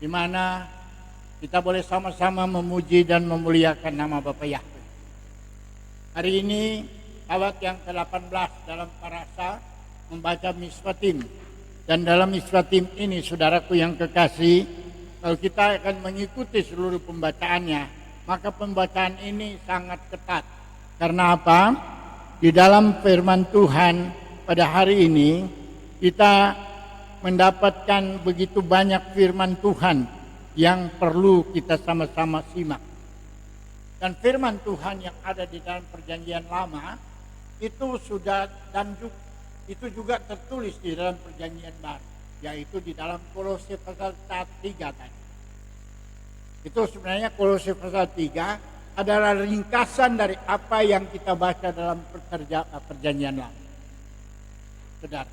di mana kita boleh sama-sama memuji dan memuliakan nama Bapa Yahweh. Hari ini awat yang ke-18 dalam parasa membaca Mishpatim. Dan dalam Mishpatim ini, saudaraku yang kekasih, kalau kita akan mengikuti seluruh pembacaannya, maka pembacaan ini sangat ketat. Karena apa? Di dalam firman Tuhan pada hari ini, kita mendapatkan begitu banyak firman Tuhan yang perlu kita sama-sama simak. Dan firman Tuhan yang ada di dalam perjanjian lama itu sudah itu juga tertulis di dalam perjanjian baru, yaitu di dalam Kolose pasal 3 tadi. Itu sebenarnya Kolose pasal 3 adalah ringkasan dari apa yang kita baca dalam perjanjian lama. Saudara,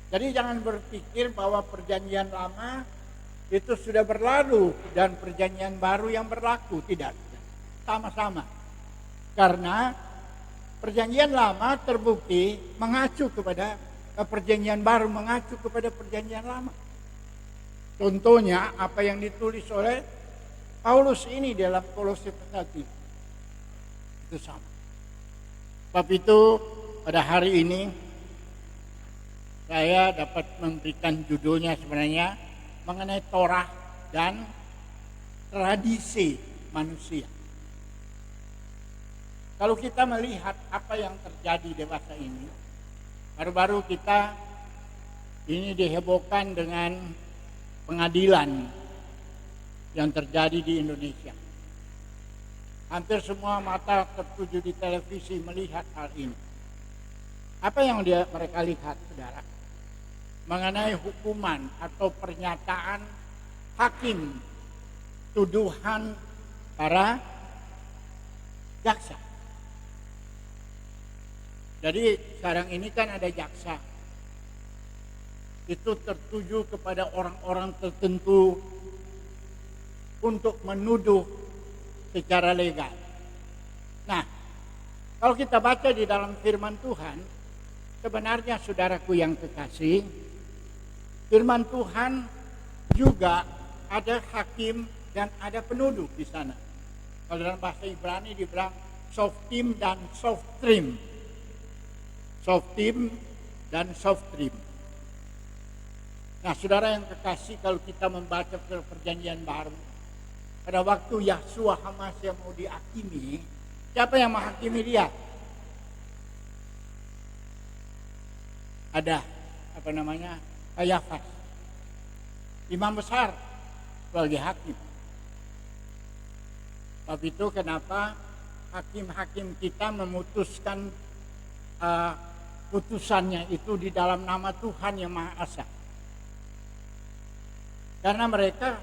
jadi jangan berpikir bahwa perjanjian lama itu sudah berlalu dan perjanjian baru yang berlaku. Tidak, sama-sama. Karena perjanjian lama terbukti mengacu kepada perjanjian baru, mengacu kepada perjanjian lama. Contohnya apa yang ditulis oleh Paulus ini dalam Kolose pasal 3. Itu sama. Sebab itu pada hari ini saya dapat memberikan judulnya sebenarnya mengenai Torah dan tradisi manusia. Kalau kita melihat apa yang terjadi di masa ini, baru-baru kita ini dihebohkan dengan pengadilan yang terjadi di Indonesia. Hampir semua mata tertuju di televisi melihat hal ini. Apa yang mereka lihat, saudara? Mengenai hukuman atau pernyataan hakim, tuduhan para jaksa. Jadi sekarang ini kan ada jaksa. Itu tertuju kepada orang-orang tertentu untuk menuduh secara legal. Nah, kalau kita baca di dalam firman Tuhan, sebenarnya saudaraku yang kekasih, firman Tuhan juga ada hakim dan ada penuduh di sana. Kalau dalam bahasa Ibrani dibilang softim dan softrim. Softim dan softrim. Nah, saudara yang kekasih, kalau kita membaca perjanjian baru, pada waktu Yahshua HaMashiach mau dihakimi, siapa yang menghakimi dia? Ada Kayafas, imam besar sebagai hakim. Sebab itu kenapa hakim-hakim kita memutuskan putusannya itu di dalam nama Tuhan yang Maha Esa. Karena mereka,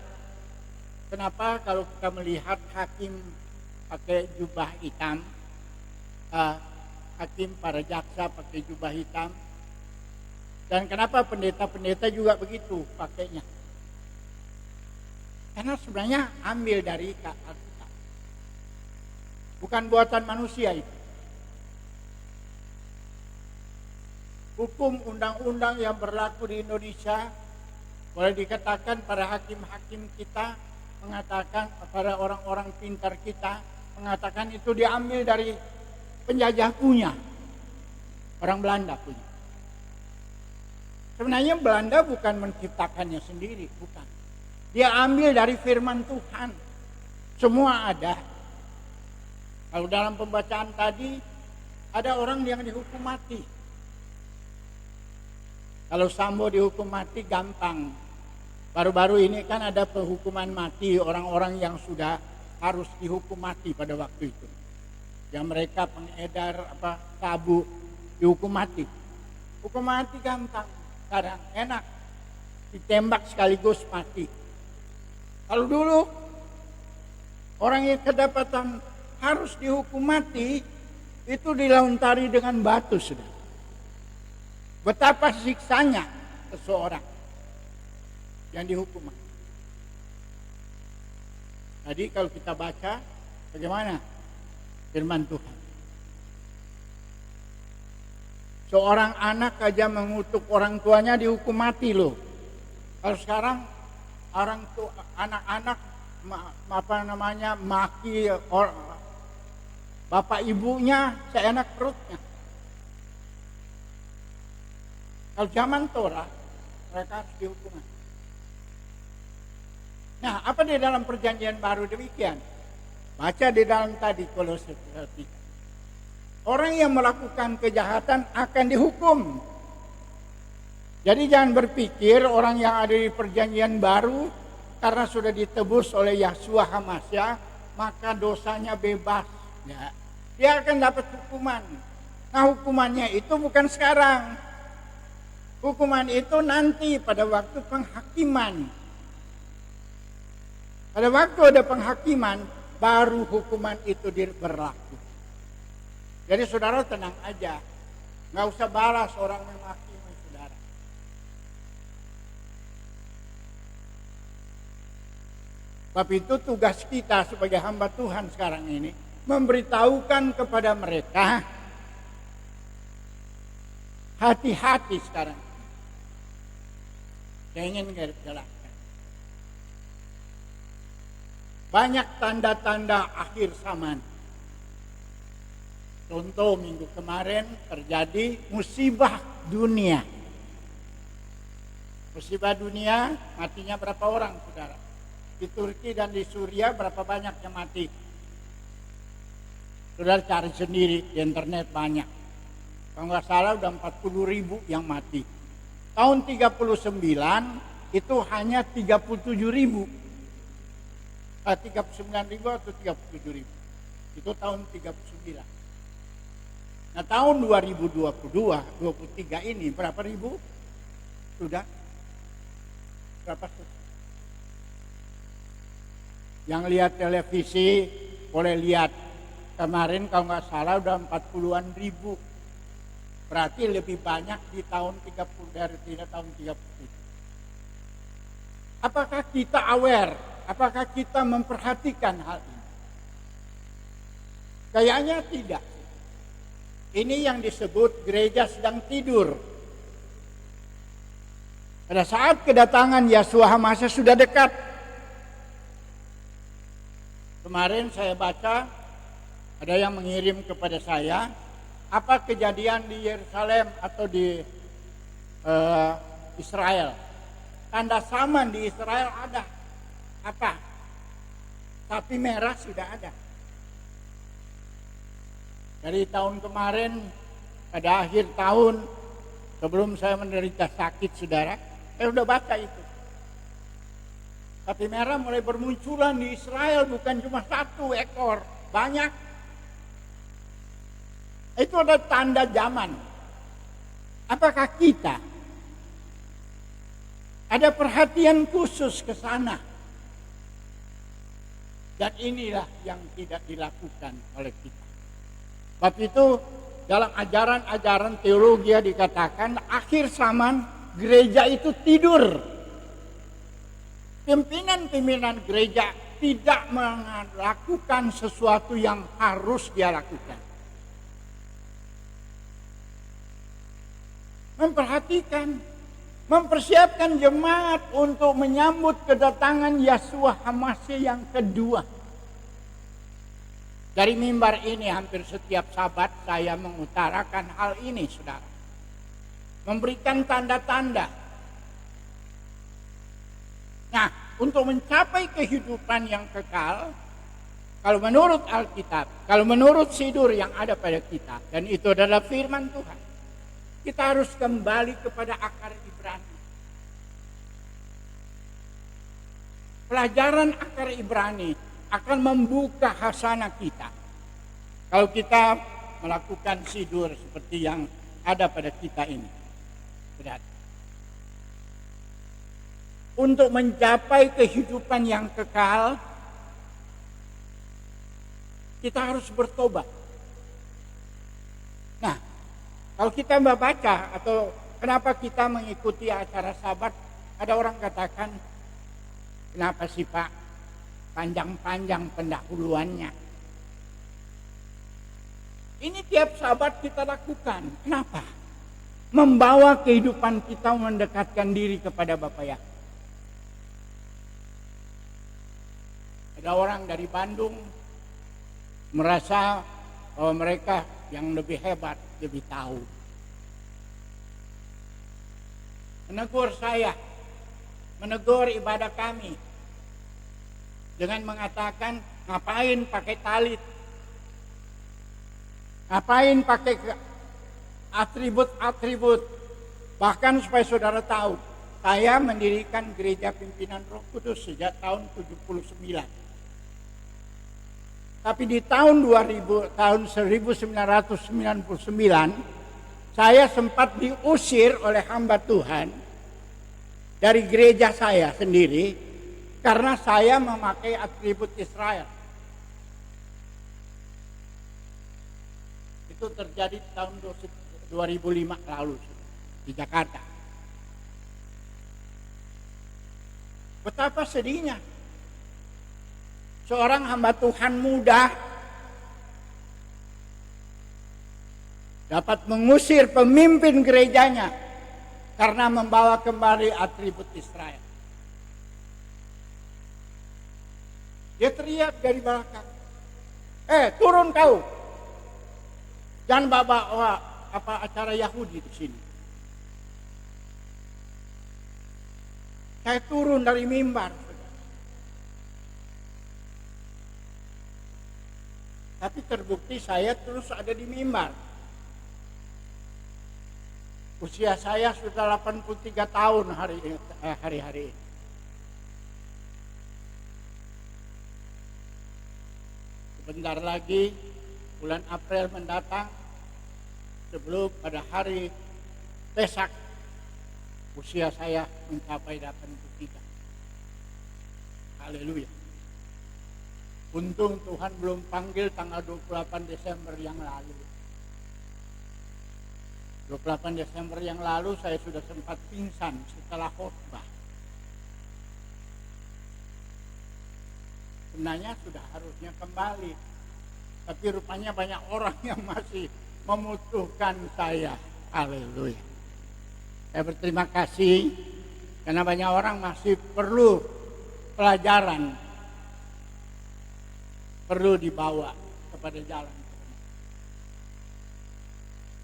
kenapa kalau kita melihat hakim pakai jubah hitam, hakim para jaksa pakai jubah hitam, dan kenapa pendeta-pendeta juga begitu pakainya? Karena sebenarnya ambil dari Alkitab, bukan buatan manusia itu. Hukum undang-undang yang berlaku di Indonesia, boleh dikatakan para hakim-hakim kita mengatakan, para orang-orang pintar kita mengatakan itu diambil dari penjajah punya, orang Belanda punya. Sebenarnya Belanda bukan menciptakannya sendiri, bukan. Dia ambil dari firman Tuhan. Semua ada. Kalau dalam pembacaan tadi, ada orang yang dihukum mati. Kalau Sambo dihukum mati gampang. Baru-baru ini kan ada penghukuman mati orang-orang yang sudah harus dihukum mati pada waktu itu. Yang mereka pengedar sabu dihukum mati. Hukum mati gampang, sekarang enak. Ditembak sekaligus mati. Kalau dulu orang yang kedapatan harus dihukum mati itu dilauntari dengan batu, sudah. Betapa siksanya seseorang yang dihukum. Tadi kalau kita baca bagaimana firman Tuhan. Seorang anak aja mengutuk orang tuanya dihukum mati loh. Kalau sekarang orang tua anak-anak maki bapak ibunya seenak perutnya. Kalau zaman Torah mereka harus dihukum. Nah, apa di dalam perjanjian baru demikian? Baca di dalam tadi Kolose 3. Orang yang melakukan kejahatan akan dihukum. Jadi jangan berpikir orang yang ada di perjanjian baru karena sudah ditebus oleh Yahshua HaMashiach maka dosanya bebas. Ya. Dia akan dapat hukuman. Nah, hukumannya itu bukan sekarang. Hukuman itu nanti pada waktu penghakiman. Pada waktu ada penghakiman baru hukuman itu berlaku. Jadi saudara tenang aja. Nggak usah balas orang memaki saudara. Sebab itu tugas kita sebagai hamba Tuhan sekarang ini memberitahukan kepada mereka hati-hati sekarang. Saya ingin jelaskan. Banyak tanda-tanda akhir zaman. Contoh minggu kemarin terjadi musibah dunia. Musibah dunia matinya berapa orang saudara? Di Turki dan di Suriah berapa banyak yang mati? Saudara cari sendiri di internet banyak. Kalau nggak salah udah 40.000 yang mati. Tahun 39 itu hanya 37.000. 39.000 atau 37.000. Itu tahun 39. Nah tahun 2022, 23 ini berapa ribu? Sudah? Berapa? Yang lihat televisi boleh lihat. Kemarin kalau nggak salah udah 40-an ribu. Berarti lebih banyak di tahun 30 dari tahun 37. Apakah kita aware? Apakah kita memperhatikan hal ini? Kayaknya tidak. Ini yang disebut gereja sedang tidur. Pada saat kedatangan Yahshua HaMashiach sudah dekat. Kemarin saya baca, ada yang mengirim kepada saya, apa kejadian di Yerusalem atau di Israel. Tanda saman di Israel ada. Apa? Sapi merah sudah ada. Dari tahun kemarin, pada akhir tahun, sebelum saya menderita sakit saudara, saya sudah baca itu. Sapi merah mulai bermunculan di Israel, bukan cuma 1 ekor, banyak. Itu ada tanda zaman. Apakah kita ada perhatian khusus ke sana? Dan inilah yang tidak dilakukan oleh kita. Sebab itu dalam ajaran-ajaran teologi dikatakan akhir zaman gereja itu tidur. Pimpinan-pimpinan gereja tidak melakukan sesuatu yang harus dia lakukan. Memperhatikan, mempersiapkan jemaat untuk menyambut kedatangan Yahshua HaMashiach yang kedua. Dari mimbar ini hampir setiap Sabat saya mengutarakan hal ini, saudara. Memberikan tanda-tanda. Nah, untuk mencapai kehidupan yang kekal, kalau menurut Alkitab, kalau menurut sidur yang ada pada kita, dan itu adalah firman Tuhan, kita harus kembali kepada akar Ibrani. Pelajaran akar Ibrani akan membuka hasanah kita. Kalau kita melakukan sidur seperti yang ada pada kita ini. Berarti untuk mencapai kehidupan yang kekal, kita harus bertobat. Nah, kalau kita membaca atau kenapa kita mengikuti acara Sabat, ada orang katakan, kenapa sih Pak panjang-panjang pendahuluannya? Ini tiap Sabat kita lakukan. Kenapa? Membawa kehidupan kita mendekatkan diri kepada Bapa Yahweh. Ada orang dari Bandung merasa bahwa mereka yang lebih hebat, lebih tahu. Menegur saya, menegur ibadah kami dengan mengatakan, ngapain pakai talit? Ngapain pakai atribut-atribut? Bahkan supaya saudara tahu, saya mendirikan gereja pimpinan Roh Kudus sejak tahun 79. Tapi di tahun 1999, saya sempat diusir oleh hamba Tuhan dari gereja saya sendiri karena saya memakai atribut Israel. Itu terjadi tahun 2005 lalu di Jakarta. Betapa sedihnya seorang hamba Tuhan muda dapat mengusir pemimpin gerejanya karena membawa kembali atribut Israel. Dia teriak dari belakang, turun kau, jangan bawa acara Yahudi di sini. Saya turun dari mimbar, tapi terbukti saya terus ada di mimbar. Usia saya sudah 83 tahun hari-hari ini. Sebentar lagi bulan April mendatang, sebelum pada hari Pesak, usia saya mencapai 83. Haleluya. Untung Tuhan belum panggil tanggal 28 Desember yang lalu. 28 Desember yang lalu saya sudah sempat pingsan setelah khotbah. Sebenarnya sudah harusnya kembali, tapi rupanya banyak orang yang masih membutuhkan saya. Haleluya. Saya berterima kasih karena banyak orang masih perlu pelajaran, perlu dibawa kepada jalan.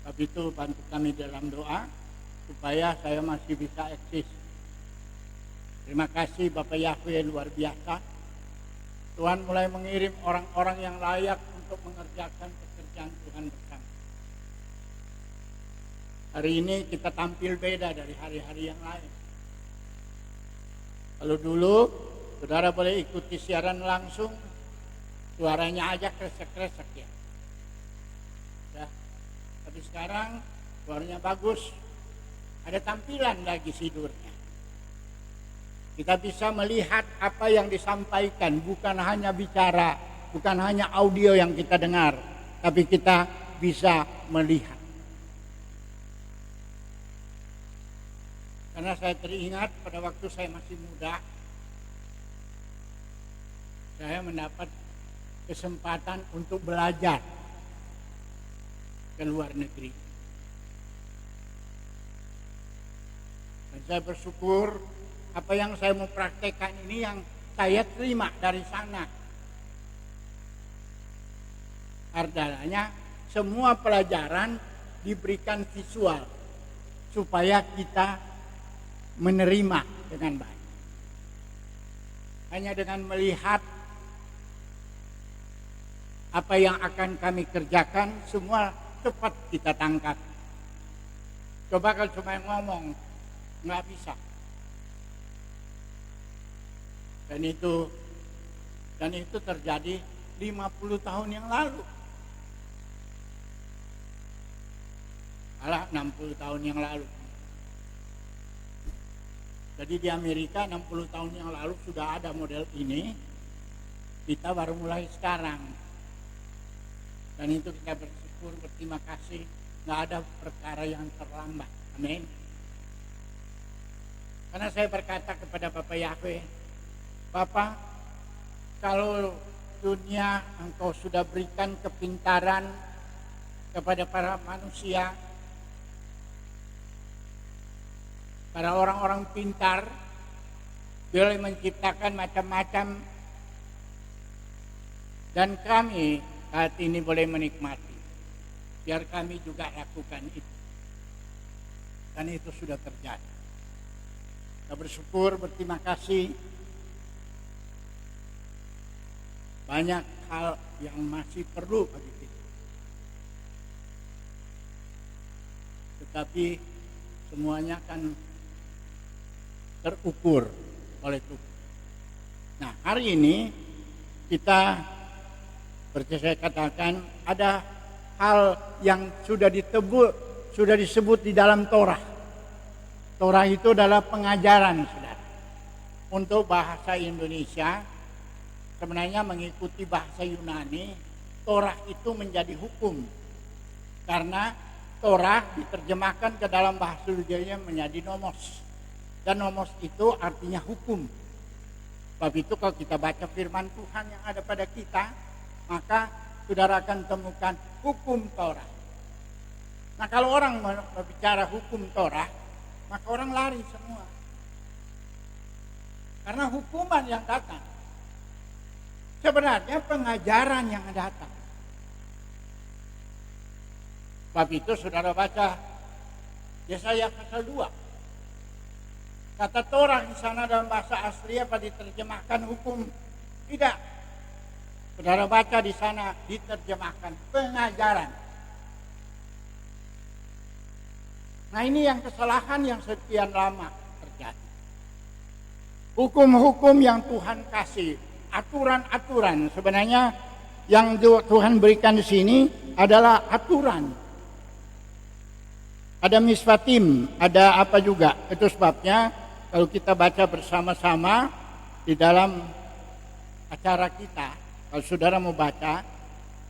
Sebab itu bantu kami dalam doa supaya saya masih bisa eksis. Terima kasih Bapak Yahweh, luar biasa. Tuhan mulai mengirim orang-orang yang layak untuk mengerjakan pekerjaan Tuhan bersama. Hari ini kita tampil beda dari hari-hari yang lain. Kalau dulu saudara boleh ikuti siaran langsung, suaranya aja kresek-kresek ya. Tapi sekarang suaranya bagus, ada tampilan lagi sidurnya. Kita bisa melihat apa yang disampaikan, bukan hanya bicara, bukan hanya audio yang kita dengar, tapi kita bisa melihat. Karena saya teringat pada waktu saya masih muda, saya mendapat kesempatan untuk belajar ke luar negeri. Dan saya bersyukur apa yang saya mau praktekkan ini yang saya terima dari sana. Artinya semua pelajaran diberikan visual supaya kita menerima dengan baik. Hanya dengan melihat apa yang akan kami kerjakan, semua cepat kita tangkap. Coba kalau cuma ngomong, nggak bisa. Dan itu terjadi 50 tahun yang lalu. Alah, 60 tahun yang lalu. Jadi di Amerika 60 tahun yang lalu sudah ada model ini. Kita baru mulai sekarang. Dan itu kita bersyukur, berterima kasih. Nggak ada perkara yang terlambat. Amin. Karena saya berkata kepada Bapak Yahweh, Bapak, kalau dunia Engkau sudah berikan kepintaran kepada para manusia, para orang-orang pintar, boleh menciptakan macam-macam Dan kami saat ini boleh menikmati. Biar kami juga lakukan itu. Dan itu sudah terjadi. Kita bersyukur, berterima kasih. Banyak hal yang masih perlu bagi kita. Tetapi semuanya kan terukur oleh Tuhan. Nah, hari ini kita seperti saya katakan ada hal yang sudah disebut di dalam Torah. Torah itu adalah pengajaran, saudara. Untuk bahasa Indonesia sebenarnya mengikuti bahasa Yunani, Torah itu menjadi hukum. Karena Torah diterjemahkan ke dalam bahasa Yunani menjadi nomos. Dan nomos itu artinya hukum. Sebab itu kalau kita baca firman Tuhan yang ada pada kita, maka saudara akan temukan hukum Torah. Nah, kalau orang berbicara hukum Torah, maka orang lari semua. Karena hukuman yang datang. Sebenarnya pengajaran yang datang. Sebab itu saudara baca Yesaya pasal 2. Kata Torah di sana dalam bahasa asli apa diterjemahkan hukum? Tidak. Saudara baca di sana diterjemahkan pengajaran. Nah, ini yang kesalahan yang sekian lama terjadi. Hukum-hukum yang Tuhan kasih, aturan-aturan sebenarnya yang Tuhan berikan di sini adalah aturan. Ada misvatim, ada apa juga. Itu sebabnya kalau kita baca bersama-sama di dalam acara kita, kalau saudara mau baca,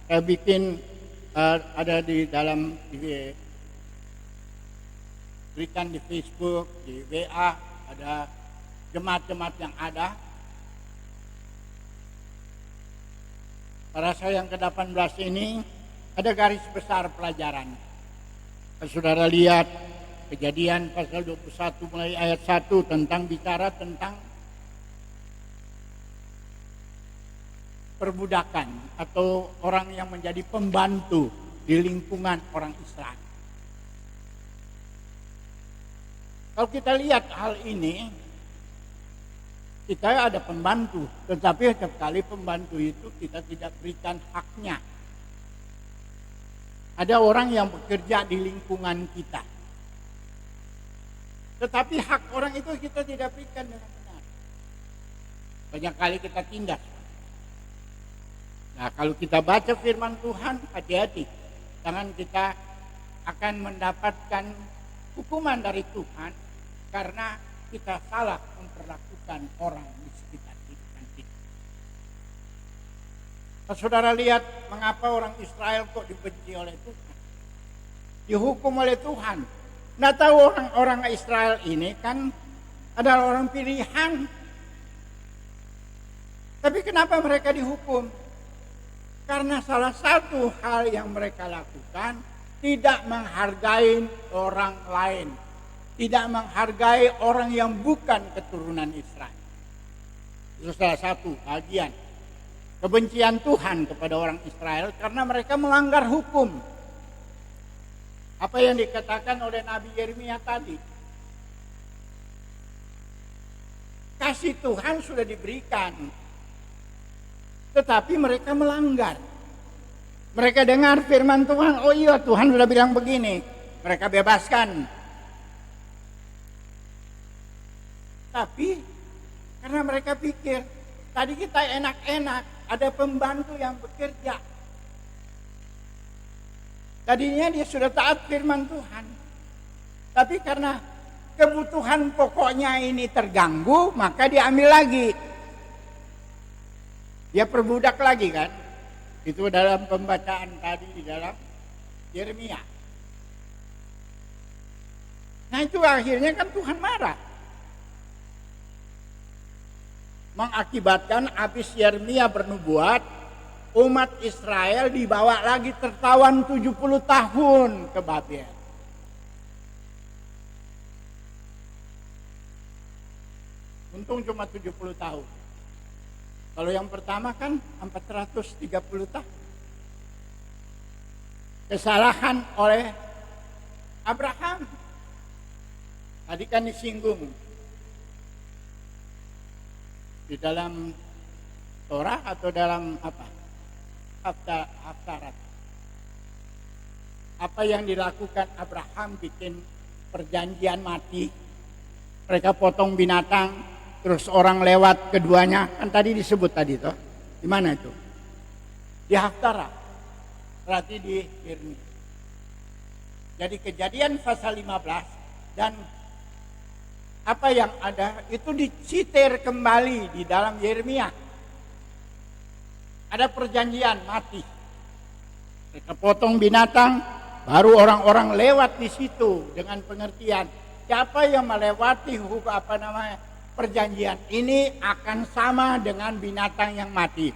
saya bikin ada di dalam berikan di Facebook, di WA, ada jemaat-jemaat yang ada. Pada saya yang ke-18 ini ada garis besar pelajaran. Kalau saudara lihat Kejadian pasal 21 mulai ayat 1 tentang bicara tentang perbudakan atau orang yang menjadi pembantu di lingkungan orang Israel. Kalau kita lihat hal ini, kita ada pembantu, tetapi setiap kali pembantu itu kita tidak berikan haknya. Ada orang yang bekerja di lingkungan kita, tetapi hak orang itu kita tidak berikan dengan benar. Banyak kali kita tindas. Nah, kalau kita baca firman Tuhan, hati-hati. Jangan kita akan mendapatkan hukuman dari Tuhan karena kita salah memperlakukan orang di sekitar kita. Kalau saudara lihat mengapa orang Israel kok dibenci oleh Tuhan, dihukum oleh Tuhan. Nah, tahu orang-orang Israel ini kan adalah orang pilihan. Tapi kenapa mereka dihukum? Karena salah satu hal yang mereka lakukan tidak menghargai orang lain. Tidak menghargai orang yang bukan keturunan Israel. Itu salah satu bagian kebencian Tuhan kepada orang Israel karena mereka melanggar hukum. Apa yang dikatakan oleh Nabi Yeremia tadi. Kasih Tuhan sudah diberikan. Tetapi mereka melanggar. Mereka dengar firman Tuhan, oh iya Tuhan sudah bilang begini. Mereka bebaskan. Tapi karena mereka pikir, tadi kita enak-enak, ada pembantu yang bekerja. Tadinya dia sudah taat firman Tuhan. Tapi karena kebutuhan pokoknya ini terganggu, maka diambil lagi. Dia perbudak lagi kan. Itu dalam pembacaan tadi di dalam Yeremia. Nah, itu akhirnya kan Tuhan marah. Mengakibatkan habis Yeremia bernubuat, umat Israel dibawa lagi tertawan 70 tahun ke Babel. Untung cuma 70 tahun. Kalau yang pertama kan 430 tahun. Kesalahan oleh Abraham. Tadi kan disinggung di dalam Torah atau dalam apa? Haftarat. Apa yang dilakukan Abraham bikin perjanjian mati. Mereka potong binatang, terus orang lewat keduanya. Kan tadi disebut tadi toh. Di mana itu? Di Haftarat. Berarti di Yeremia. Jadi Kejadian pasal 15 dan apa yang ada itu dicitir kembali di dalam Yeremia. Ada perjanjian mati. Mereka potong binatang, baru orang-orang lewat di situ dengan pengertian siapa yang melewati perjanjian ini akan sama dengan binatang yang mati.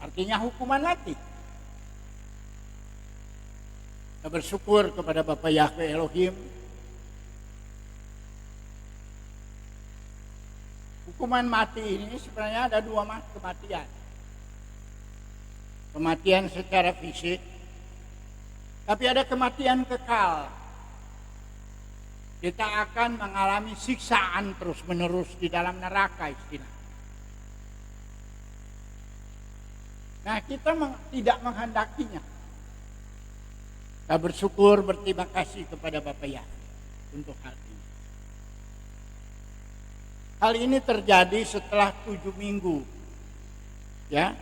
Artinya hukuman mati. Kita bersyukur kepada Bapa Yahweh Elohim. Hukuman mati ini sebenarnya ada dua kematian. Kematian secara fisik, tapi ada kematian kekal. Kita akan mengalami siksaan terus-menerus di dalam neraka istilah. Nah, kita tidak menghendakinya. Kita bersyukur, berterima kasih kepada Bapa Yahweh untuk hal ini. Hal ini terjadi setelah 7 minggu. Ya,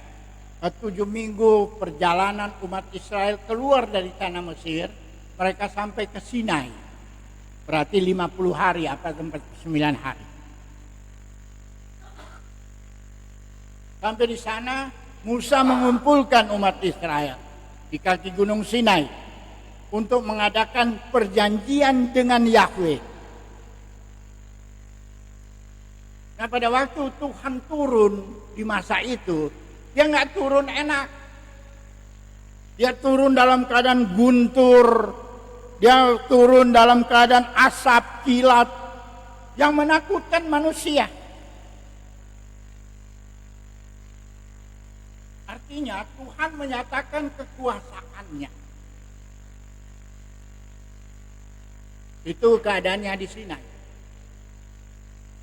7 minggu perjalanan umat Israel keluar dari tanah Mesir, mereka sampai ke Sinai. Berarti 50 hari atau 49 hari. Sampai di sana Musa mengumpulkan umat Israel di kaki Gunung Sinai untuk mengadakan perjanjian dengan Yahweh. Nah, pada waktu Tuhan turun di masa itu, dia nggak turun enak. Dia turun dalam keadaan guntur. Dia turun dalam keadaan asap, kilat yang menakutkan manusia. Artinya Tuhan menyatakan kekuasaannya. Itu keadaannya di Sinai.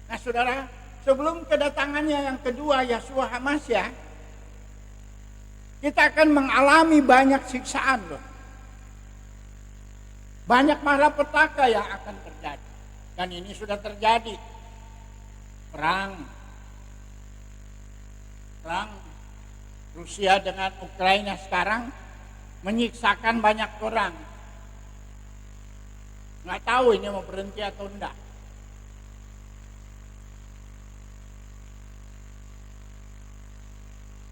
Nah, saudara, sebelum kedatangannya yang kedua, Yeshua HaMashiach, kita akan mengalami banyak siksaan loh. Banyak malapetaka yang akan terjadi. Dan ini sudah terjadi. Perang Rusia dengan Ukraina sekarang menyiksakan banyak orang. Nggak tahu ini mau berhenti atau enggak.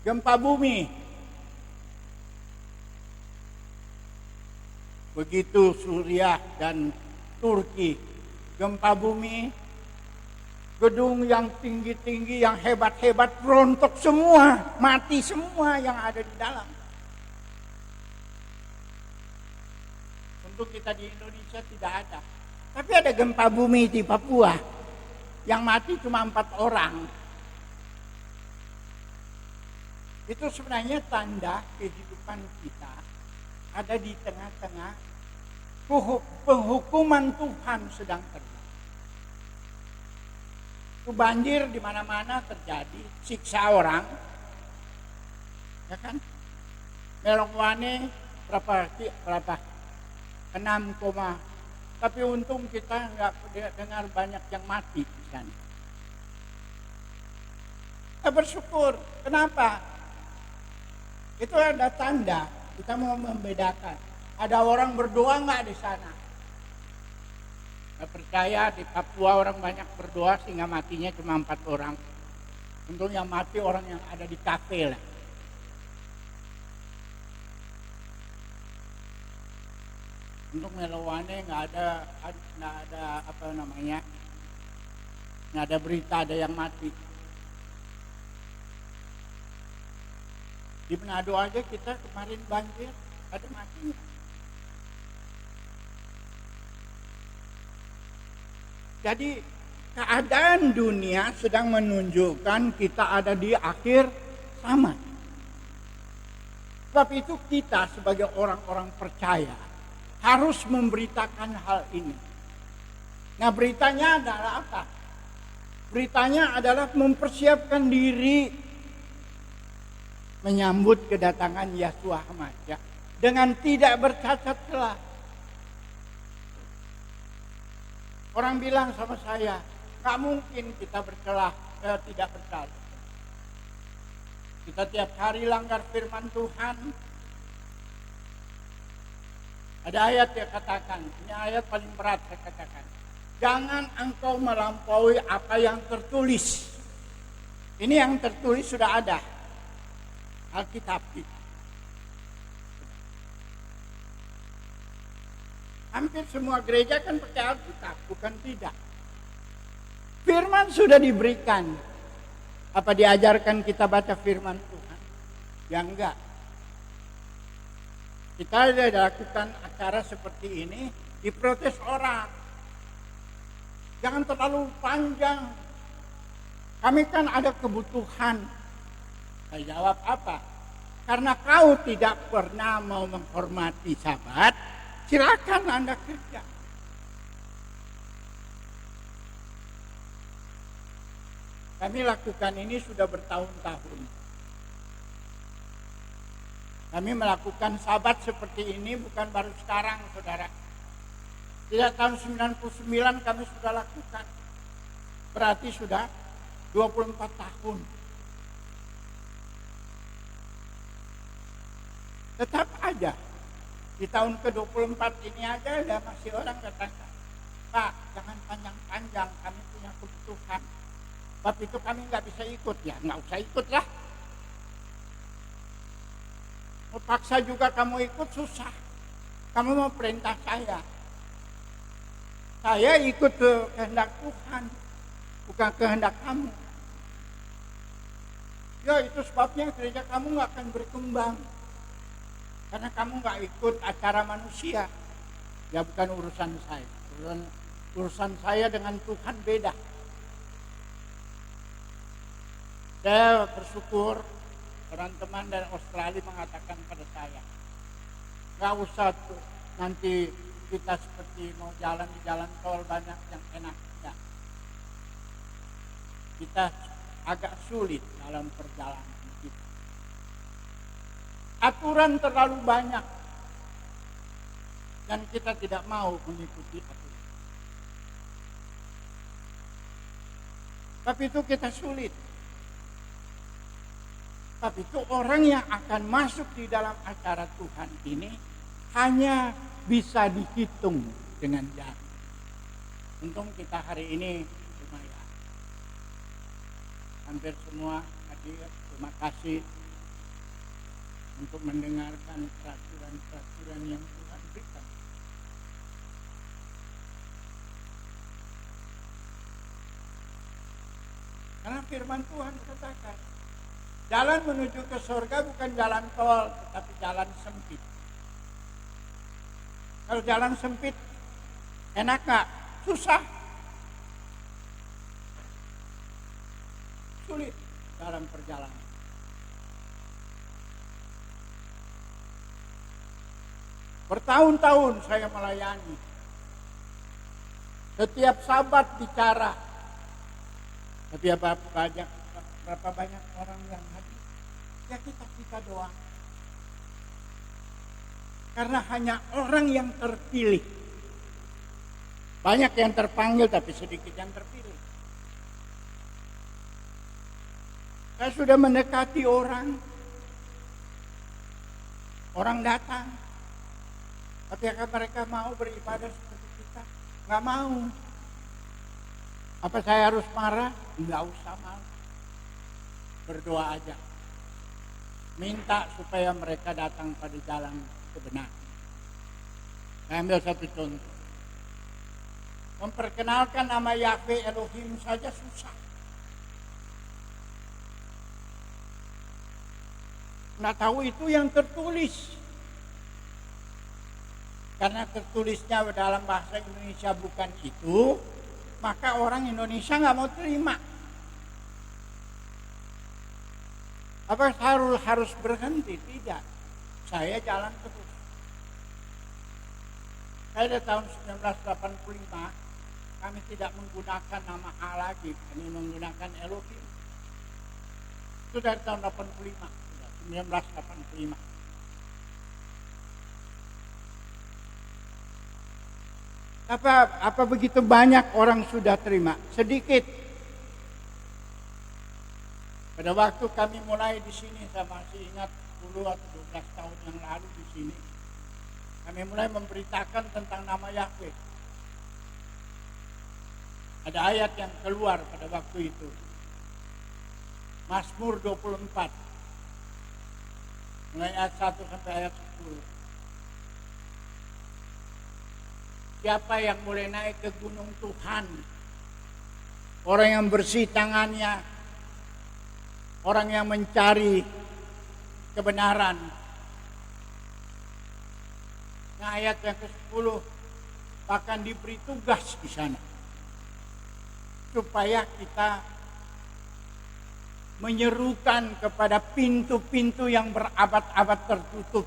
Gempa bumi. Begitu Suriah dan Turki gempa bumi, gedung yang tinggi-tinggi, yang hebat-hebat rontok semua, mati semua yang ada di dalam. Untuk kita di Indonesia tidak ada. Tapi ada gempa bumi di Papua, yang mati cuma 4 orang. Itu sebenarnya tanda kehidupan kita ada di tengah-tengah penghukuman Tuhan sedang terjadi. Banjir di mana-mana terjadi, siksa orang, ya kan? Melongwane berapa 6, tapi untung kita nggak dengar banyak yang mati di sana. Kita bersyukur. Kenapa? Itu ada tanda. Kita mau membedakan. Ada orang berdoa nggak di sana? Saya percaya di Papua orang banyak berdoa sehingga matinya cuma 4 orang. Untuk yang mati orang yang ada di kafe lah. Untuk Melowane nggak ada nggak ada berita ada yang mati. Di Manado aja kita kemarin banjir, ada matinya. Jadi keadaan dunia sedang menunjukkan kita ada di akhir zaman. Sebab itu kita sebagai orang-orang percaya harus memberitakan hal ini. Nah, beritanya adalah apa? Beritanya adalah mempersiapkan diri menyambut kedatangan Yeshua Hamasyah dengan tidak bercacat celah. Orang bilang sama saya, nggak mungkin kita tidak bercacat. Kita tiap hari langgar firman Tuhan. Ada ayat yang katakan, ini ayat paling berat saya katakan. Jangan engkau melampaui apa yang tertulis. Ini yang tertulis sudah ada. Alkitab kita. Hampir semua gereja kan pakai Alkitab, bukan tidak. Firman sudah diberikan. Apa diajarkan kita baca firman Tuhan? Ya enggak. Kita lakukan acara seperti ini, diprotes orang. Jangan terlalu panjang. Kami kan ada kebutuhan. Saya jawab apa? Karena kau tidak pernah mau menghormati Sabat, silakan Anda kerja. Kami lakukan ini sudah bertahun-tahun. Kami melakukan Sabat seperti ini bukan baru sekarang, saudara. Sejak tahun 99 kami sudah lakukan. Berarti sudah 24 tahun. Tetap aja, di tahun ke-24 ini aja ada masih orang katakan, Pak, jangan panjang-panjang, kami punya kebutuhan. Sebab itu kami nggak bisa ikut. Ya nggak usah ikut lah. Mau paksa juga kamu ikut susah. Kamu mau perintah saya. Saya ikut ke kehendak Tuhan, bukan kehendak kamu. Ya itu sebabnya gereja kamu nggak akan berkembang. Karena kamu nggak ikut acara manusia. Ya bukan urusan saya. Urusan saya dengan Tuhan beda. Saya bersyukur teman-teman dari Australia mengatakan pada saya, nggak usah tuh nanti kita seperti mau jalan di jalan tol banyak yang enak. Ya. Kita agak sulit dalam perjalanan kita. Aturan terlalu banyak dan kita tidak mau mengikuti aturan. Tapi itu kita sulit. Tapi itu orang yang akan masuk di dalam acara Tuhan ini hanya bisa dihitung dengan jari. Untung kita hari ini lumayan. Hampir semua hadir. Terima kasih untuk mendengarkan peraturan-peraturan yang Tuhan berikan. Karena firman Tuhan katakan, jalan menuju ke surga bukan jalan tol, tetapi jalan sempit. Kalau jalan sempit, enak gak? Susah. Sulit dalam perjalanan. Bertahun-tahun saya melayani. Setiap Sabat bicara. Tapi berapa banyak orang yang hadir? Ya kita doang. Karena hanya orang yang terpilih. Banyak yang terpanggil tapi sedikit yang terpilih. Saya sudah mendekati orang. Orang datang. Tapi mereka mau beribadah seperti kita? Nggak mau. Apa saya harus marah? Nggak usah marah. Berdoa aja. Minta supaya mereka datang pada jalan kebenaran. Saya ambil satu contoh. Memperkenalkan nama Yahweh Elohim saja susah. Nggak tahu itu yang tertulis. Karena tertulisnya dalam bahasa Indonesia bukan itu, maka orang Indonesia nggak mau terima. Apa harus berhenti? Tidak. Saya jalan terus. Saya dari tahun 1985 kami tidak menggunakan nama Allah lagi, kami menggunakan Elohim. Itu dari tahun 1985. Apa begitu banyak orang sudah terima? Sedikit. Pada waktu kami mulai di sini, saya masih ingat 10 atau 12 tahun yang lalu di sini, kami mulai memberitakan tentang nama Yahweh. Ada ayat yang keluar pada waktu itu. Mazmur 24. Mulai ayat 1 sampai ayat 10. Siapa yang boleh naik ke gunung Tuhan? Orang yang bersih tangannya, orang yang mencari kebenaran. Nah, ayat yang ke-10 bahkan diberi tugas di sana supaya kita menyerukan kepada pintu-pintu yang berabad-abad tertutup.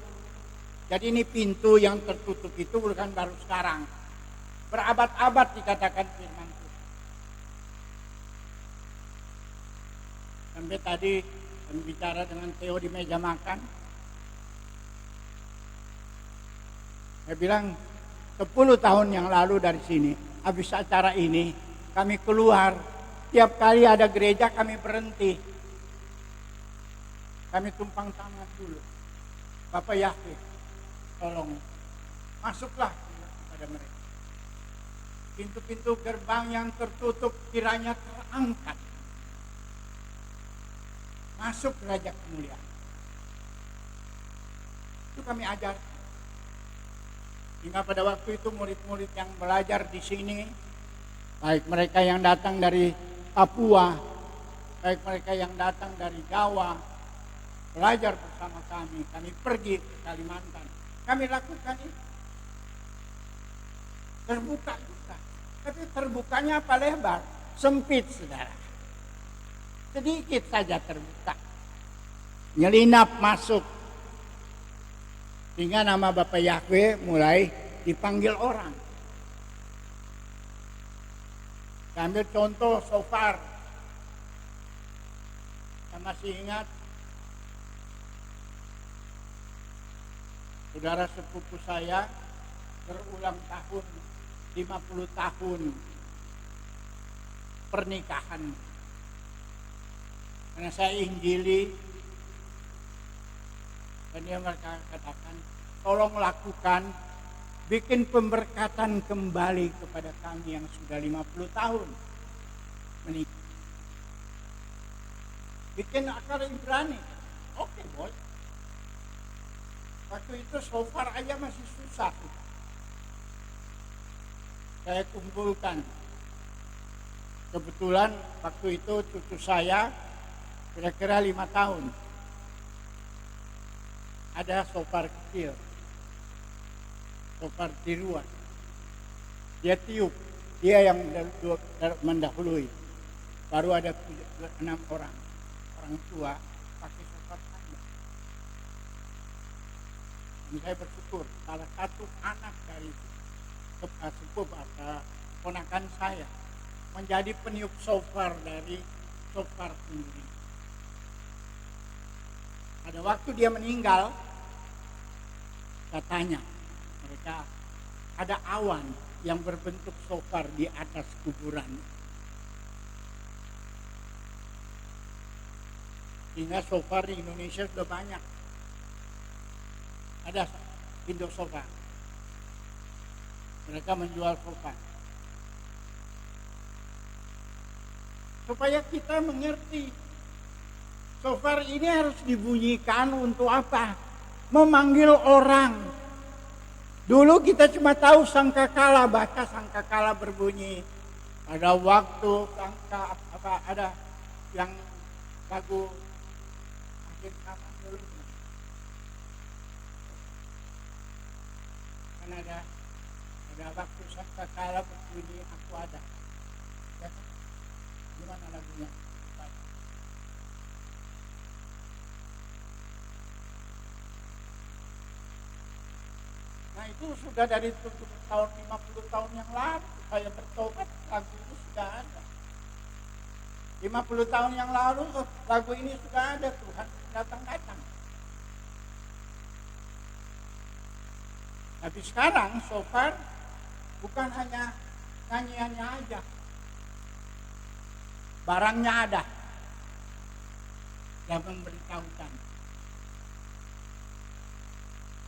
Jadi ini pintu yang tertutup itu bukan baru sekarang. Berabad-abad dikatakan firman Tuhan. Sampai tadi bicara dengan Theo di meja makan. Saya bilang 10 tahun yang lalu dari sini, habis acara ini kami keluar. Tiap kali ada gereja kami berhenti. Kami tumpang tangan dulu. Bapak Yahweh, tolong masuklah kepada mereka. Pintu-pintu gerbang yang tertutup kiranya terangkat. Masuk Raja Kemuliaan. Itu kami ajar. Hingga pada waktu itu murid-murid yang belajar di sini, baik mereka yang datang dari Papua, baik mereka yang datang dari Jawa, belajar bersama kami. Kami pergi ke Kalimantan. Kami lakukan itu. Terbuka juga. Tapi terbukanya apa lebar? Sempit, saudara. Sedikit saja terbuka. Nyelinap masuk. Sehingga nama Bapak Yahweh mulai dipanggil orang. Saya ambil contoh shofar. Saya masih ingat saudara sepupu saya berulang tahun 50 tahun pernikahan. Karena saya injili dan dia mereka katakan, tolong lakukan, bikin pemberkatan kembali kepada kami yang sudah 50 tahun menikah. Bikin akar Ibrani. Oke, boleh. Waktu itu shofar aja masih susah. Saya kumpulkan. Kebetulan waktu itu cucu saya kira-kira 5 tahun. Ada shofar kecil. Shofar tiruan. Dia tiup. Dia yang mendahului. Baru ada 6 orang. Orang tua pakai shofar panjang. Dan saya bersyukur salah satu anak dari sepupu atau ponakan saya menjadi peniup shofar dari shofar sendiri. Pada waktu dia meninggal, katanya mereka ada awan yang berbentuk shofar di atas kuburan. Sehingga shofar di Indonesia sudah banyak. Ada Indo shofar. Mereka menjual shofar. Supaya kita mengerti, shofar ini harus dibunyikan untuk apa? Memanggil orang. Dulu kita cuma tahu sangkakala, baca sangkakala berbunyi. Ada waktu ada yang lagu akhir zaman dulu. Kan ada waktu sangkakala berbunyi aku ada. Ya kan? Gimana lagunya? Nah itu sudah dari tahun 50 tahun yang lalu saya bertobat, lagu ini sudah ada. 50 tahun yang lalu lagu ini sudah ada, Tuhan datang-datang. Tapi sekarang so far bukan hanya nyanyiannya aja, barangnya ada yang memberitahukan.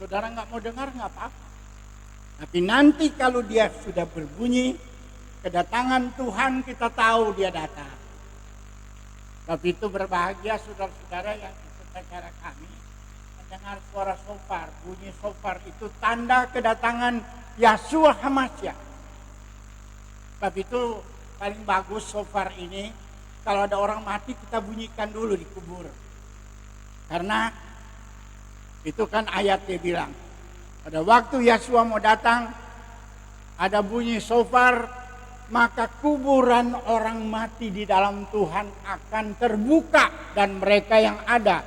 Saudara nggak mau dengar nggak apa-apa. Tapi nanti kalau dia sudah berbunyi, kedatangan Tuhan kita tahu dia datang. Tapi itu berbahagia saudara-saudara yang ikut acara kami mendengar suara shofar. Bunyi shofar itu tanda kedatangan Yeshua HaMashiach. Tapi itu paling bagus shofar ini kalau ada orang mati kita bunyikan dulu di kubur. Karena itu kan ayat dia bilang, pada waktu Yeshua mau datang, ada bunyi shofar, maka kuburan orang mati di dalam Tuhan akan terbuka dan mereka yang ada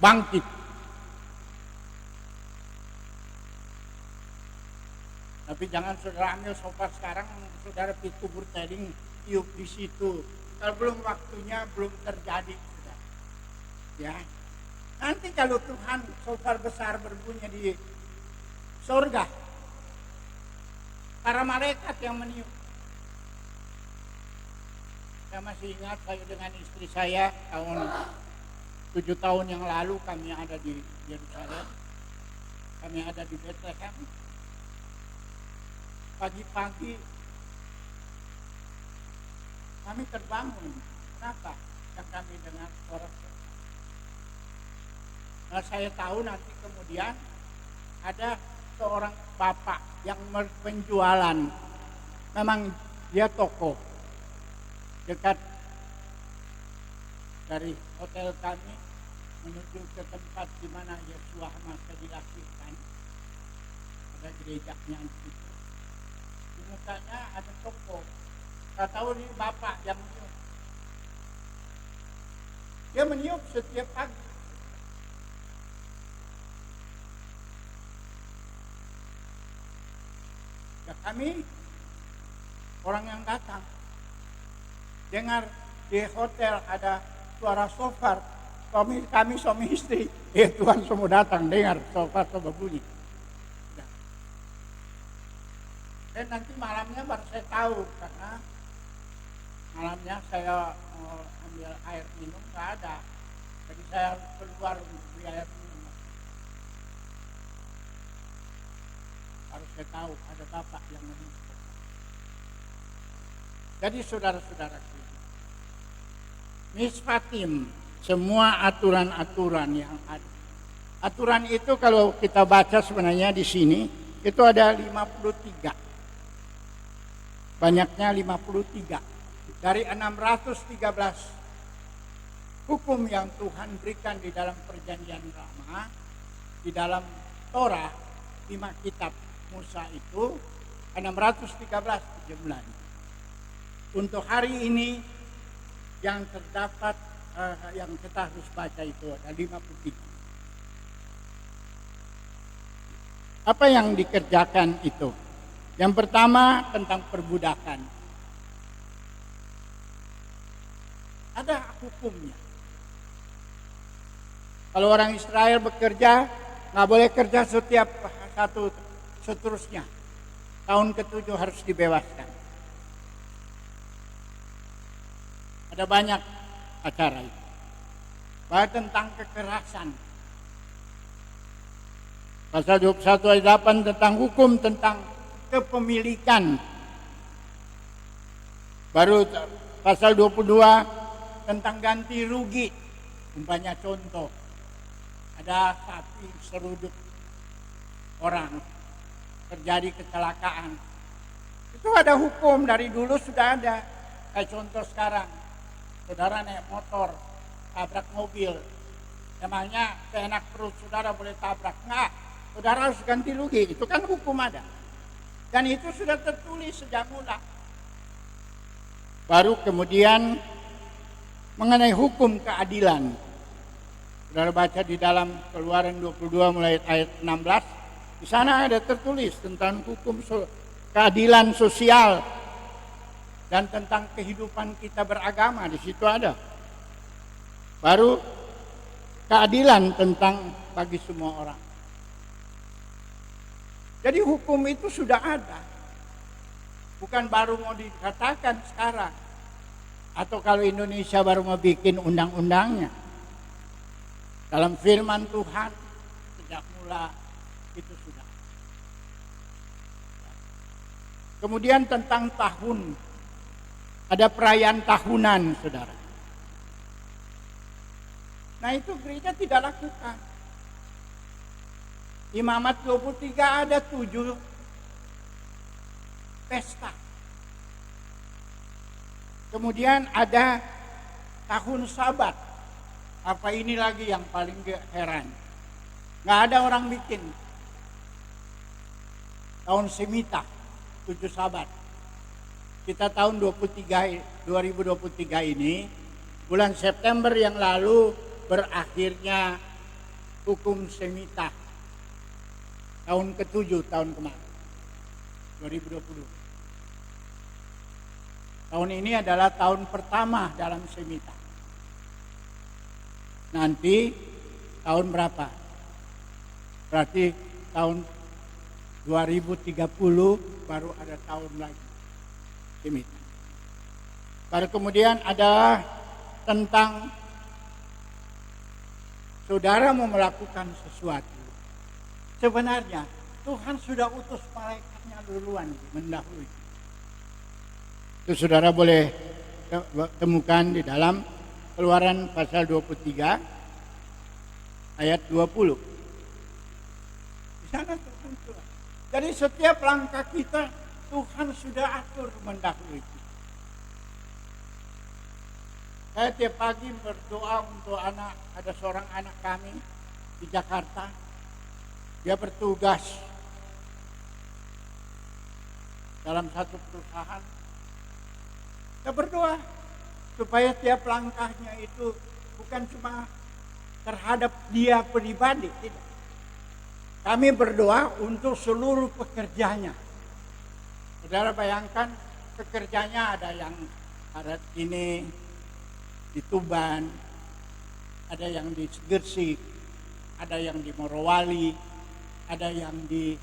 bangkit. Tapi jangan saudara ambil shofar sekarang, saudara pergi kubur teling, tiup di situ. Kalau belum waktunya, belum terjadi sudah. Ya. Nanti kalau Tuhan shofar besar berbunyi di surga, para malaikat yang meniup. Saya masih ingat saya dengan istri saya tahun 7 tahun yang lalu kami ada di Yerusalem. Kami ada di Bethlehem. Pagi-pagi kami terbangun. Kenapa? Yang kami dengar suara. Nah, saya tahu nanti kemudian ada seorang bapak yang penjualan. Memang dia toko dekat dari hotel kami menuju ke tempat di mana Yeshua HaMashiach dilahirkan. Ada gerejanya di situ. Di mukanya ada toko. Saya tahu ini bapak yang meniup. Dia meniup setiap pagi. Kami orang yang datang dengar di hotel ada suara shofar, kami suami istri, Tuhan semua datang dengar shofar berbunyi. Dan nanti malamnya baru saya tahu karena malamnya saya ambil air minum nggak ada, jadi saya harus keluar untuk beli air minum. Harus saya tahu ada bapak yang meniup. Jadi saudara-saudara, Mishpatim, semua aturan-aturan yang ada. Aturan itu kalau kita baca sebenarnya di sini itu ada 53. Banyaknya 53. Dari 613 hukum yang Tuhan berikan di dalam perjanjian lama, di dalam Torah 5 kitab Musa itu 613 jumlahnya. Untuk hari ini yang terdapat yang kita harus baca itu ada 53. Apa yang dikerjakan itu? Yang pertama tentang perbudakan. Ada hukumnya. Kalau orang Israel bekerja, nggak boleh kerja setiap satu seterusnya. Tahun ke-7 harus dibebaskan. Ada banyak acara itu. Bahkan tentang kekerasan. Pasal 21 ayat 8 tentang hukum tentang kepemilikan. Baru pasal 22 tentang ganti rugi. Umpamanya contoh, ada sapi seruduk orang, terjadi kecelakaan. Itu ada hukum dari dulu sudah ada. Kayak contoh sekarang, saudara naik motor, tabrak mobil. Emangnya seenak perut saudara boleh tabrak? Enggak, saudara harus ganti rugi. Itu kan hukum ada. Dan itu sudah tertulis sejak mula. Baru kemudian mengenai hukum keadilan. Saudara baca di dalam Keluaran 22 mulai ayat 16. Di sana ada tertulis tentang hukum keadilan sosial dan tentang kehidupan kita beragama. Di situ ada. Baru keadilan tentang bagi semua orang. Jadi hukum itu sudah ada. Bukan baru mau dikatakan sekarang. Atau kalau Indonesia baru mau bikin undang-undangnya. Dalam firman Tuhan sejak mula itu sudah. Kemudian tentang tahun. Ada perayaan tahunan, saudara. Nah itu gereja tidak lakukan. Imamat 23 ada 7 pesta. Kemudian ada tahun Sabat. Apa ini lagi yang paling heran? Nggak ada orang bikin. Tahun Semita, 7 Sabat. Kita tahun 2023 ini, bulan September yang lalu berakhirnya hukum Semita. Tahun ke-7 tahun kemarin, 2020. Tahun ini adalah tahun pertama dalam Semita. Nanti tahun berapa? Berarti tahun 2030 baru ada tahun lagi Semita. Baru kemudian ada tentang saudara mau melakukan sesuatu. Sebenarnya Tuhan sudah utus malaikatnya duluan mendahului. Itu saudara boleh temukan di dalam Keluaran pasal 23 ayat 20. Di sana tertentu. Jadi setiap langkah kita Tuhan sudah atur mendahului. Saya tiap pagi berdoa untuk ada seorang anak kami di Jakarta. Dia bertugas dalam satu perusahaan. Kita berdoa supaya tiap langkahnya itu bukan cuma terhadap dia pribadi, tidak. Kami berdoa untuk seluruh pekerjanya. Saudara bayangkan pekerjanya ada yang ada ini di Tuban, ada yang di Gresik, ada yang di Morowali, ada yang di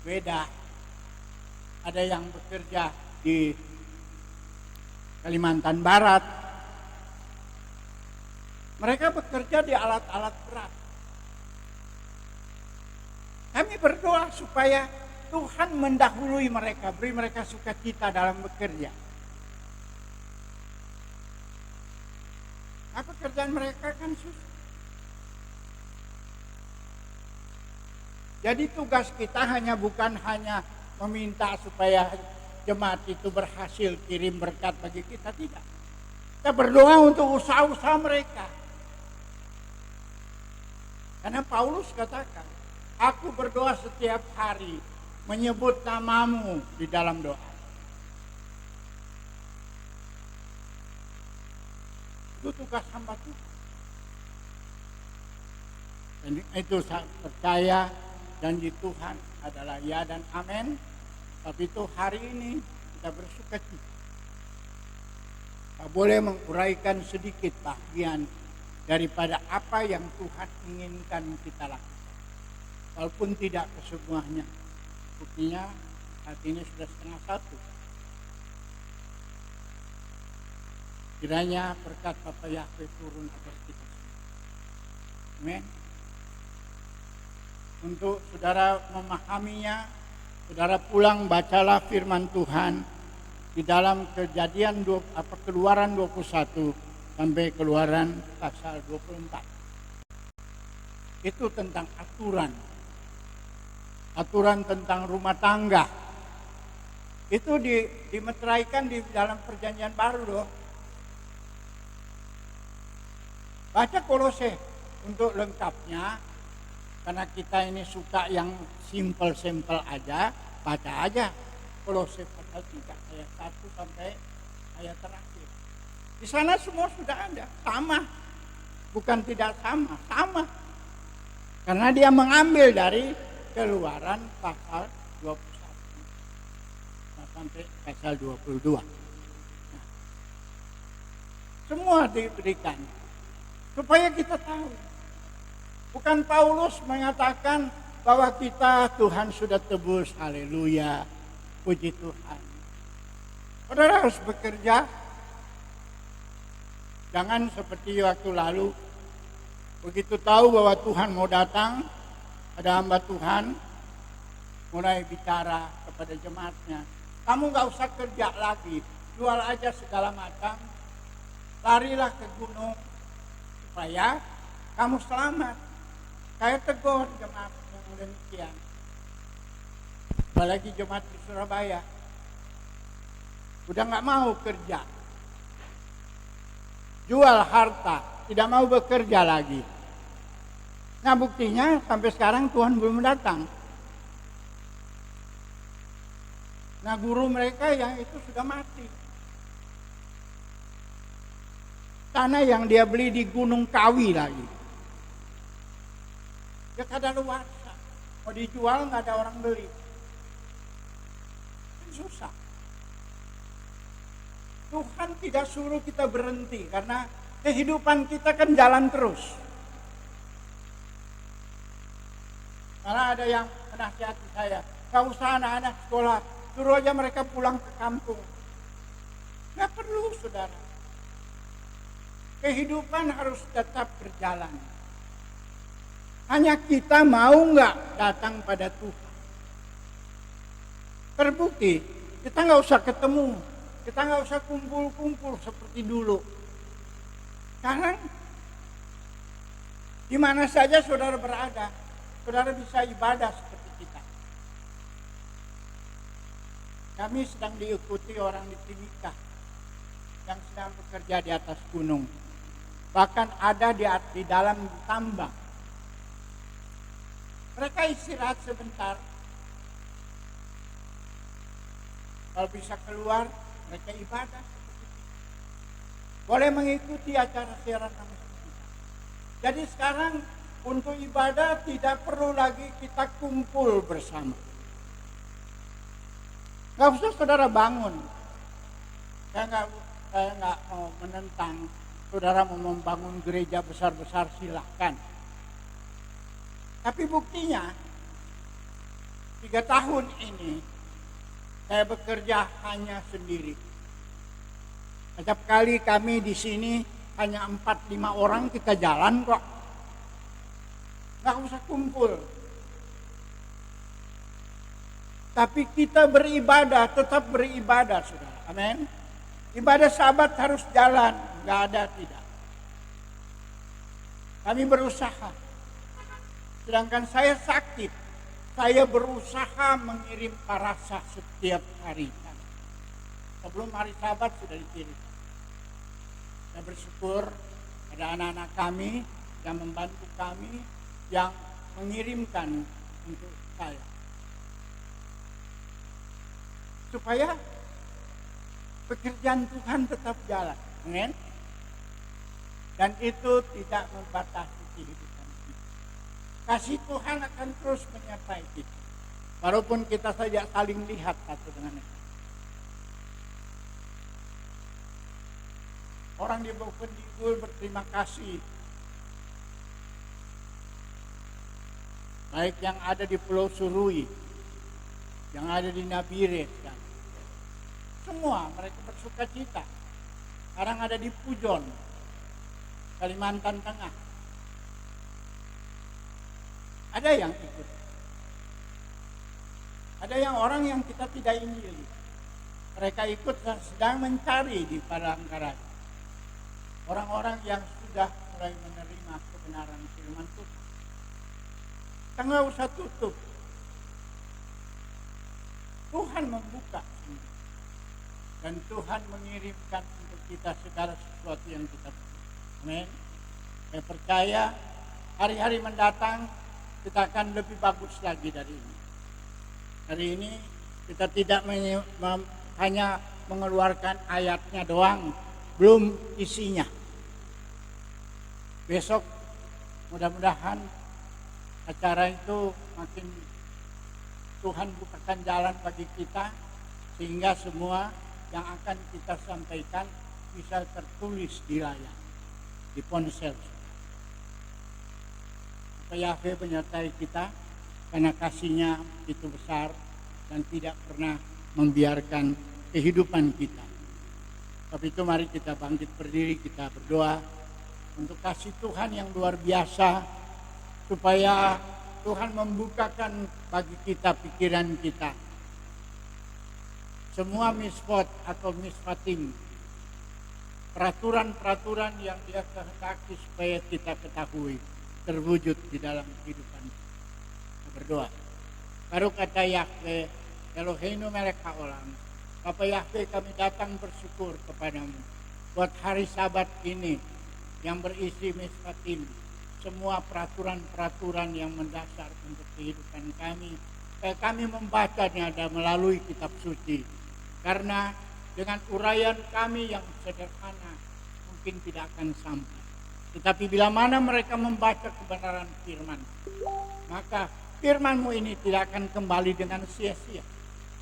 Wedah, ada yang bekerja di Kalimantan Barat. Mereka bekerja di alat-alat berat. Kami berdoa supaya Tuhan mendahului mereka, beri mereka sukacita dalam bekerja. Nah, pekerjaan mereka kan susah. Jadi tugas kita bukan hanya meminta supaya jemaat itu berhasil kirim berkat bagi kita, tidak. Kita berdoa untuk usaha-usaha mereka. Karena Paulus katakan, aku berdoa setiap hari menyebut namamu di dalam doa. Itu tugas hamba Tuhan. Dan itu saya percaya janji Tuhan adalah ya dan amin. Tapi itu hari ini kita bersuka cita. Kita boleh menguraikan sedikit bagian daripada apa yang Tuhan inginkan kita lakukan. Walaupun tidak kesemuanya. Buktinya saat ini sudah 12:30. Kiranya berkat Bapa Yahweh turun atas kita semua. Amin. Untuk saudara memahaminya, saudara pulang bacalah firman Tuhan di dalam Keluaran 21 sampai Keluaran pasal 24. Itu tentang aturan. Aturan tentang rumah tangga. Itu dimeteraikan di dalam Perjanjian Baru loh. Baca Kolose untuk lengkapnya. Karena kita ini suka yang simple-simple aja, baca aja Kolose pasal 3 ayat 1 sampai ayat terakhir. Di sana semua sudah ada, sama. Bukan tidak sama, sama. Karena dia mengambil dari Keluaran pasal 21 sampai pasal 22. Nah, semua diberikan supaya kita tahu. Bukan Paulus mengatakan bahwa kita Tuhan sudah tebus, haleluya, puji Tuhan. Saudara harus bekerja. Jangan seperti waktu lalu, begitu tahu bahwa Tuhan mau datang, ada hamba Tuhan mulai bicara kepada jemaatnya, kamu gak usah kerja lagi, jual aja segala macam, larilah ke gunung supaya kamu selamat. Saya tegur jemaat yang demikian, apalagi jemaat di Surabaya, udah gak mau kerja, jual harta, tidak mau bekerja lagi. Nah buktinya sampai sekarang Tuhan belum datang. Nah guru mereka yang itu sudah mati. Tanah yang dia beli di Gunung Kawi lagi, dia kadaluarsa, mau dijual nggak ada orang beli, susah. Tuhan tidak suruh kita berhenti karena kehidupan kita kan jalan terus. Malah ada yang menasihati saya, gak usah anak-anak sekolah, suruh aja mereka pulang ke kampung. Gak perlu, saudara. Kehidupan harus tetap berjalan. Hanya kita mau gak datang pada Tuhan. Terbukti, kita gak usah ketemu, kita gak usah kumpul-kumpul seperti dulu. Sekarang, di mana saja saudara berada, saudara bisa ibadah seperti kita. Kami sedang diikuti orang di Timika yang sedang bekerja di atas gunung. Bahkan ada di dalam tambang. Mereka istirahat sebentar. Kalau bisa keluar, mereka ibadah. Boleh mengikuti acara siaran kami. Jadi sekarang untuk ibadah tidak perlu lagi kita kumpul bersama. Gak usah saudara bangun. Saya nggak mau menentang saudara mau membangun gereja besar-besar, silahkan. Tapi buktinya 3 tahun ini saya bekerja hanya sendiri. Setiap kali kami di sini hanya 4-5 orang kita jalan kok. Nggak usah kumpul. Tapi kita beribadah, tetap beribadah, saudara. Amin. Ibadah Sabat harus jalan, nggak ada tidak. Kami berusaha. Sedangkan saya sakit, saya berusaha mengirim parasa setiap hari. Sebelum hari Sabat sudah dikirim. Saya bersyukur ada anak-anak kami yang membantu kami, yang mengirimkan untuk saya. Supaya pekerjaan Tuhan tetap jalan. Amin. Dan itu tidak membatasi kehidupan kita. Kasih Tuhan akan terus menyertai kita. Walaupun kita saja saling lihat satu dengan yang lain. Orang di Bovendigul berterima kasih. Baik yang ada di Pulau Surui, yang ada di Nabire, semua mereka bersuka cita. Sekarang ada di Pujon, Kalimantan Tengah. Ada yang ikut. Ada yang orang yang kita tidak injili. Mereka ikut dan sedang mencari di Palangkaraya. Orang-orang yang sudah mulai menerima kebenaran firman Tuhan. Kita nggak usah tutup. Tuhan membuka sendiri. Dan Tuhan mengirimkan untuk kita segala sesuatu yang kita butuh. Amin. Saya percaya hari-hari mendatang kita akan lebih bagus lagi dari ini. Hari ini kita tidak hanya mengeluarkan ayatnya doang, belum isinya. Besok mudah-mudahan acara itu makin Tuhan bukakan jalan bagi kita, sehingga semua yang akan kita sampaikan bisa tertulis di layar, di ponsel. Yahweh menyertai kita karena kasih-Nya itu besar dan tidak pernah membiarkan kehidupan kita. Tapi itu mari kita bangkit berdiri, kita berdoa untuk kasih Tuhan yang luar biasa, supaya Tuhan membukakan bagi kita pikiran kita. Semua misfot atau misfatim, peraturan-peraturan yang Dia kehendaki supaya kita ketahui, terwujud di dalam kehidupan kita. Berdoa. Baru kata Yahweh, Eloheinu melek haolam. Bapa Yahweh, kami datang bersyukur kepadamu buat hari Sabat ini yang berisi misfatim, semua peraturan-peraturan yang mendasar untuk kehidupan kami, supaya kami membacanya dan melalui kitab suci. Karena dengan uraian kami yang sederhana mungkin tidak akan sampai. Tetapi bila mana mereka membaca kebenaran firman, maka firman-Mu ini tidak akan kembali dengan sia-sia,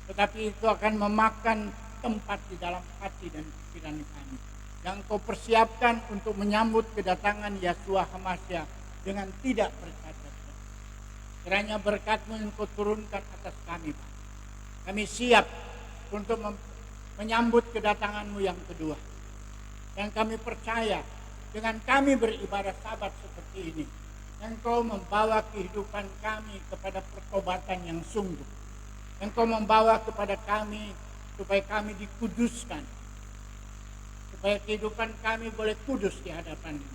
tetapi itu akan memakan tempat di dalam hati dan pikiran kami, yang Kau persiapkan untuk menyambut kedatangan Yeshua HaMashiach dengan tidak bercacat. Kiranya berkat-Mu yang Kau turunkan atas kami, Pak. Kami siap untuk menyambut kedatangan-Mu yang kedua. Dan kami percaya dengan kami beribadah Sabat seperti ini, Engkau membawa kehidupan kami kepada pertobatan yang sungguh. Engkau membawa kepada kami supaya kami dikuduskan, supaya kehidupan kami boleh kudus di hadapan-Mu.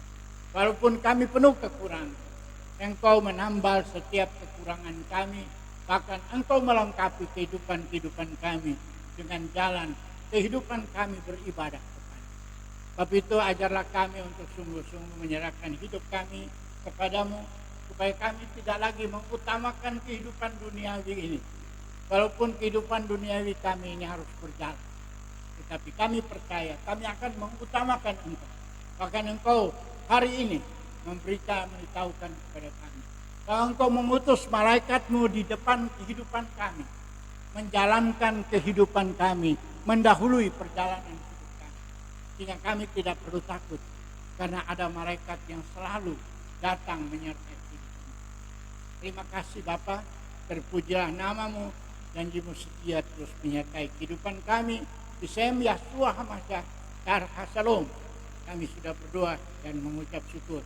Walaupun kami penuh kekurangan, Engkau menambal setiap kekurangan kami, bahkan Engkau melengkapi kehidupan kami dengan jalan kehidupan kami beribadah. Sebab itu ajarlah kami untuk sungguh-sungguh menyerahkan hidup kami kepadamu, supaya kami tidak lagi mengutamakan kehidupan duniawi ini. Walaupun kehidupan duniawi kami ini harus berjalan, tetapi kami percaya kami akan mengutamakan Engkau. Bahkan Engkau hari ini memberitahukan kepada kami bahwa Engkau mengutus malaikat-Mu di depan kehidupan kami, menjalankan kehidupan kami, mendahului perjalanan sehingga kami tidak perlu takut, karena ada malaikat yang selalu datang menyertai kita. Terima kasih Bapa, terpujilah nama-Mu, janji-Mu setia terus menyertai kehidupan kami. Bisem Yeshua HaMashiach, Dar Hasalom. Kami sudah berdoa dan mengucap syukur.